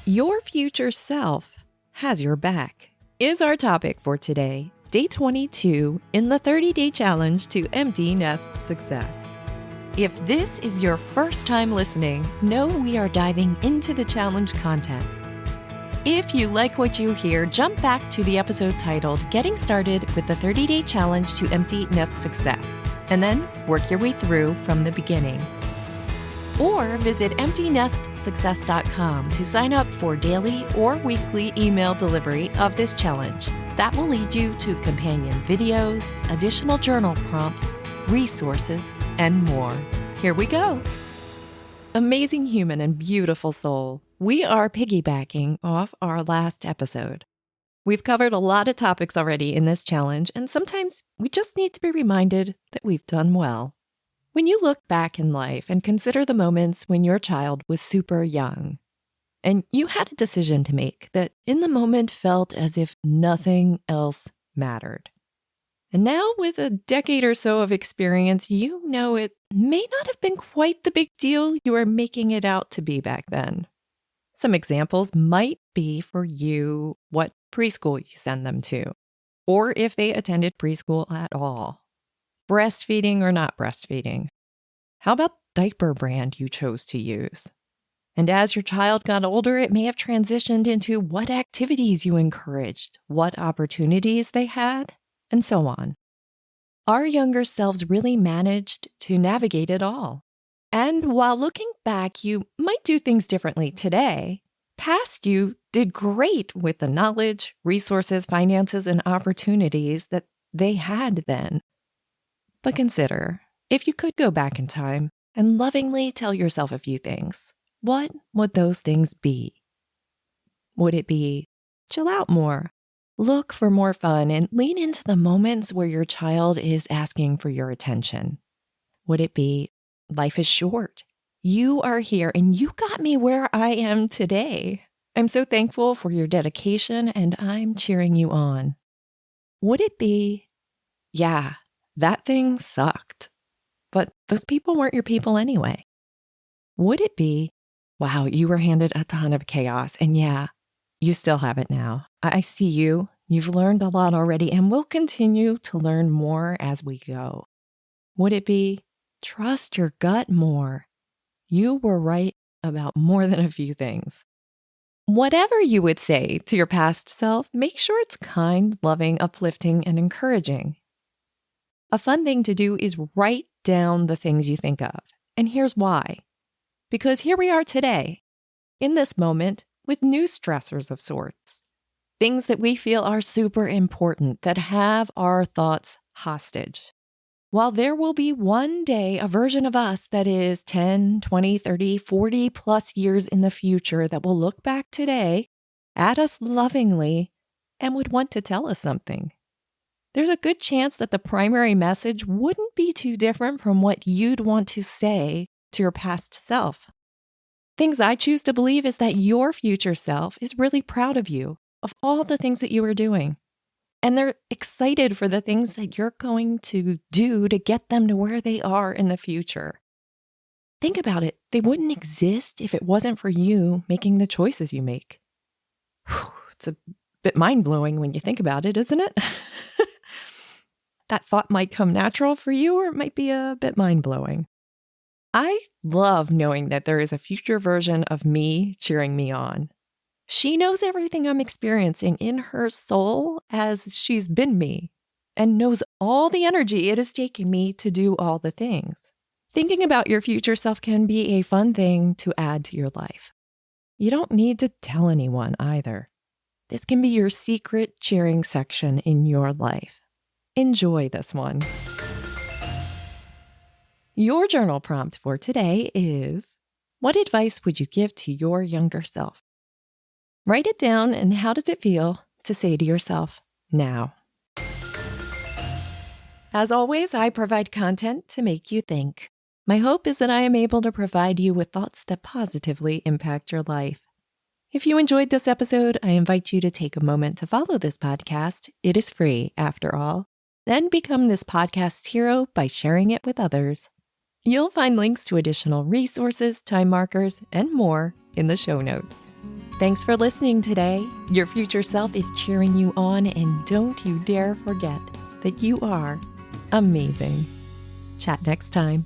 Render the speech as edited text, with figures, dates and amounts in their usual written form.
Your future self has your back is our topic for today, day 22 in the 30-day challenge to empty nest success. If this is your first time listening, know we are diving into the challenge content. If you like what you hear, jump back to the episode titled Getting Started with the 30-Day Challenge to Empty Nest Success, and then work your way through from the beginning. Or visit EmptyNestSuccess.com to sign up for daily or weekly email delivery of this challenge. That will lead you to companion videos, additional journal prompts, resources, and more. Here we go. Amazing human and beautiful soul. We are piggybacking off our last episode. We've covered a lot of topics already in this challenge, and sometimes we just need to be reminded that we've done well. When you look back in life and consider the moments when your child was super young, and you had a decision to make that in the moment felt as if nothing else mattered. And now with a decade or so of experience, you know it may not have been quite the big deal you were making it out to be back then. Some examples might be for you what preschool you send them to, or if they attended preschool at all. Breastfeeding or not breastfeeding? How about diaper brand you chose to use? And as your child got older, it may have transitioned into what activities you encouraged, what opportunities they had, and so on. Our younger selves really managed to navigate it all. And while looking back, you might do things differently today, past you did great with the knowledge, resources, finances, and opportunities that they had then. But consider, if you could go back in time and lovingly tell yourself a few things, what would those things be? Would it be chill out more, look for more fun, and lean into the moments where your child is asking for your attention? Would it be life is short, you are here, and you got me where I am today? I'm so thankful for your dedication, and I'm cheering you on. Would it be, yeah, that thing sucked, but those people weren't your people anyway? Would it be, wow, you were handed a ton of chaos, and yeah, you still have it now. I see you. You've learned a lot already, and we'll continue to learn more as we go. Would it be, trust your gut more? You were right about more than a few things. Whatever you would say to your past self, make sure it's kind, loving, uplifting, and encouraging. A fun thing to do is write down the things you think of. And here's why. Because here we are today, in this moment, with new stressors of sorts. Things that we feel are super important that have our thoughts hostage. While there will be one day a version of us that is 10, 20, 30, 40 plus years in the future that will look back today at us lovingly and would want to tell us something. There's a good chance that the primary message wouldn't be too different from what you'd want to say to your past self. Things I choose to believe is that your future self is really proud of you, of all the things that you are doing. And they're excited for the things that you're going to do to get them to where they are in the future. Think about it. They wouldn't exist if it wasn't for you making the choices you make. It's a bit mind-blowing when you think about it, isn't it? That thought might come natural for you, or it might be a bit mind-blowing. I love knowing that there is a future version of me cheering me on. She knows everything I'm experiencing in her soul as she's been me, and knows all the energy it has taken me to do all the things. Thinking about your future self can be a fun thing to add to your life. You don't need to tell anyone either. This can be your secret cheering section in your life. Enjoy this one. Your journal prompt for today is, what advice would you give to your younger self? Write it down, and how does it feel to say to yourself now? As always, I provide content to make you think. My hope is that I am able to provide you with thoughts that positively impact your life. If you enjoyed this episode, I invite you to take a moment to follow this podcast. It is free, after all. Then become this podcast's hero by sharing it with others. You'll find links to additional resources, time markers, and more in the show notes. Thanks for listening today. Your future self is cheering you on, and don't you dare forget that you are amazing. Chat next time.